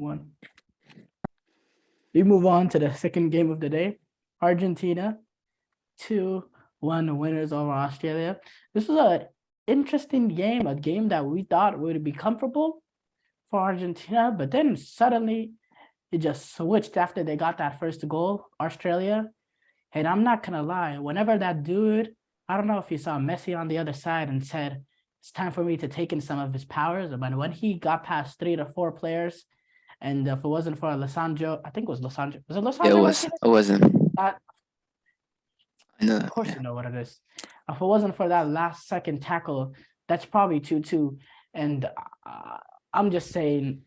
1. We move on to the second game of the day. Argentina 2-1 winners over Australia. This was an interesting game, a game that we thought would be comfortable for Argentina, but then suddenly it just switched after they got that first goal, Australia. And I'm not gonna lie, whenever that dude, I don't know if you saw Messi on the other side and said, it's time for me to take in some of his powers. But when he got past 3 to 4 players, and if it wasn't for Lissandro, I think it was Lissandro. Was it Lissandro? Yeah, it was. It wasn't. That, I know of that. course Yeah. you know what it is. If it wasn't for that last second tackle, that's probably 2-2. And I'm just saying,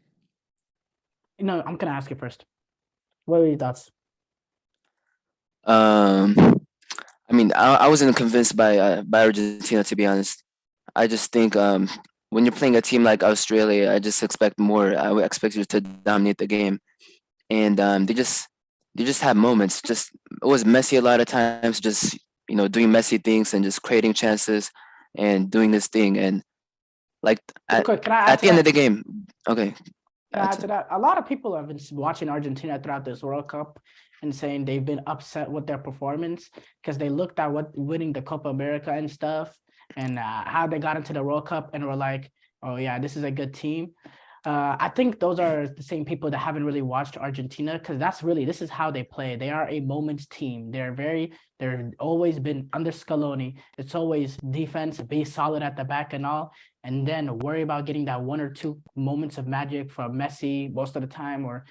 I'm gonna ask you first. What are your thoughts? I mean, I wasn't convinced by Argentina, to be honest. I just think when you're playing a team like Australia, I just expect more. I would expect you to dominate the game, and they just have moments. Just it was Messi a lot of times, just doing messy things and just creating chances and doing this thing. And like Real at quick, can I add at to the end of that? the game, okay, Can I add to that? A lot of people have been watching Argentina throughout this World Cup and saying they've been upset with their performance because they looked at what winning the Copa America and stuff and how they got into the World Cup and were like, oh yeah, this is a good team. I think those are the same people that haven't really watched Argentina because this is how they play. They are a moments team. They're always been under Scaloni. It's always defense, be solid at the back and all, and then worry about getting that 1 or 2 moments of magic from Messi most of the time, or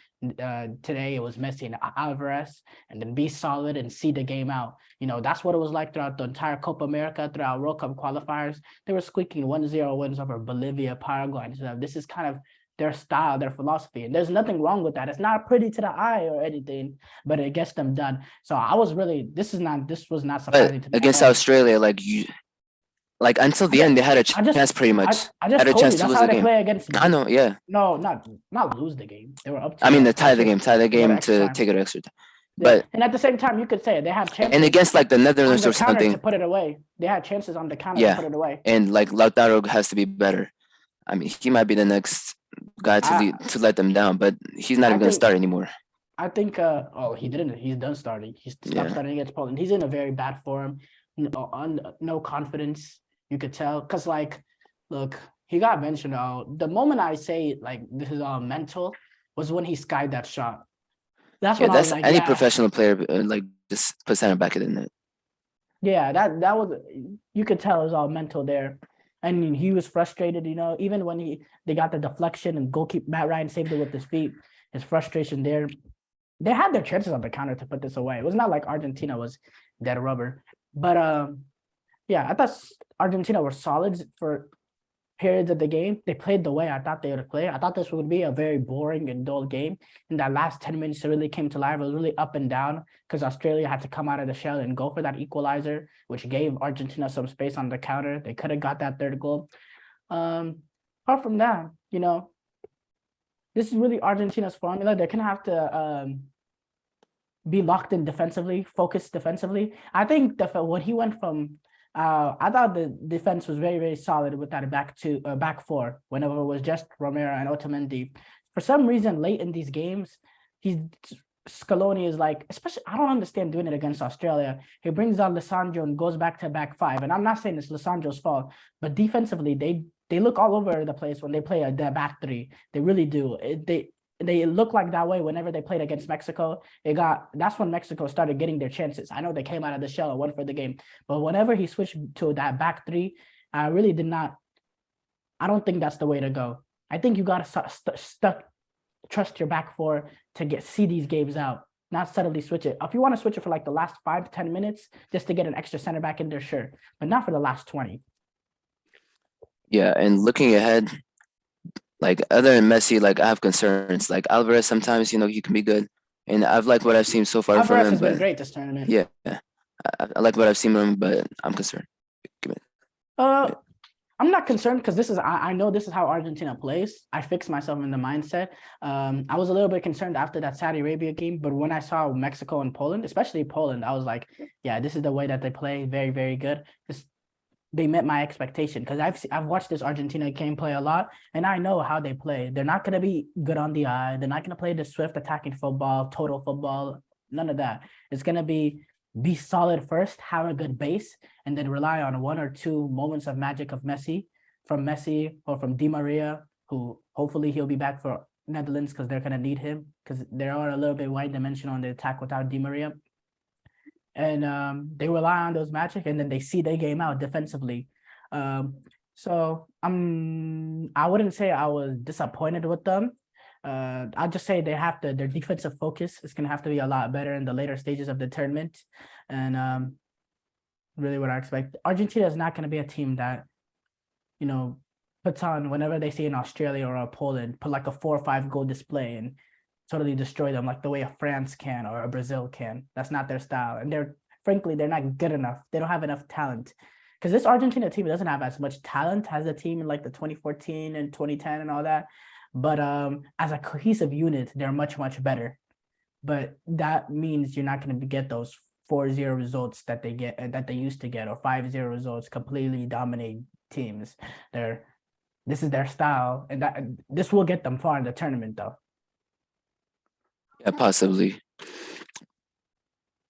today it was Messi and Alvarez, and then be solid and see the game out. That's what it was like throughout the entire Copa America, throughout World Cup qualifiers. They were squeaking 1-0 wins over Bolivia, Paraguay, and stuff. This is kind of their style, their philosophy. And there's nothing wrong with that. It's not pretty to the eye or anything, but it gets them done. So this was not but surprising to me at against all. Australia, like until the end, they had a chance pretty much. I just Had a told chance you to that's lose how the they game. play against. I know, yeah. No, not lose the game. They were up I to mean, the to tie the extra game, tie the to go to game extra to time. take it extra time. Yeah, But and at the same time, you could say they had chances. and against like the on Netherlands the or counter to something, put it away. They had chances on the counter to yeah. put it away. And like Lautaro has to be better. I mean, he might be the next guy I to let them down, but he's not I even gonna think start anymore. he didn't. He's done starting. He stopped Yeah, starting against Poland. He's in a very bad form. No confidence. You could tell because look, he got benched. The moment I say like this is all mental was when he skied that shot. That's yeah. when I was That's like, any yeah, professional player like just put center back in it. yeah. That was, you could tell it was all mental there. And he was frustrated, even when they got the deflection and goalkeeper Matt Ryan saved it with his feet. His frustration there. They had their chances on the counter to put this away. It was not like Argentina was dead rubber. But yeah, I thought Argentina were solid for periods of the game. They played the way I thought they would play. I thought this would be a very boring and dull game. In that last 10 minutes, it really came to life. It was really up and down because Australia had to come out of the shell and go for that equalizer, which gave Argentina some space on the counter. They could have got that third goal. Apart from that, this is really Argentina's formula. They're gonna have to be locked in defensively, focused defensively. I think when he went from, I thought the defense was very, very solid with that back four. Whenever it was just Romero and Otamendi, for some reason late in these games, Scaloni is like, especially I don't understand doing it against Australia. He brings out Lissandro and goes back to back five, and I'm not saying it's Lissandro's fault, but defensively they look all over the place when they play the back three. They really do. They look like that way whenever they played against Mexico. That's when Mexico started getting their chances. I know they came out of the shell and went for the game, but whenever he switched to that back three, I really did not. I don't think that's the way to go. I think you got to trust your back four to see these games out, not suddenly switch it. If you want to switch it for like the last 5 to 10 minutes just to get an extra center back in there, sure, but not for the last 20. Yeah, and looking ahead, like other than Messi, like I have concerns. Like Alvarez, sometimes he can be good, and I've liked what I've seen so far from Alvarez him. has been But great this tournament. yeah, I like what I've seen from him, but I'm concerned. I'm not concerned because I know this is how Argentina plays. I fixed myself in the mindset. I was a little bit concerned after that Saudi Arabia game, but when I saw Mexico and Poland, especially Poland, I was like, yeah, this is the way that they play. Very, very good. they met my expectation because I've watched this Argentina game play a lot, and I know how they play. They're not gonna be good on the eye. They're not gonna play the swift attacking football, total football, none of that. It's gonna be solid first, have a good base, and then rely on one or two moments of magic of Messi or from Di Maria, who hopefully he'll be back for Netherlands because they're gonna need him because they are a little bit wide dimensional on the attack without Di Maria. And they rely on those magic, and then they see their game out defensively. So I wouldn't say I was disappointed with them. I'll just say their defensive focus is gonna have to be a lot better in the later stages of the tournament, and really what I expect. Argentina is not gonna be a team that, you know, puts on whenever they see an Australia or a Poland, put like a 4 or 5 goal display and totally destroy them like the way a France can or a Brazil can. That's not their style. And they're not good enough. They don't have enough talent. Because this Argentina team doesn't have as much talent as the team in like the 2014 and 2010 and all that. But as a cohesive unit, they're much, much better. But that means you're not going to get those 4-0 results that they used to get, or 5-0 results, completely dominate teams. This is their style, and this will get them far in the tournament though. Yeah, possibly.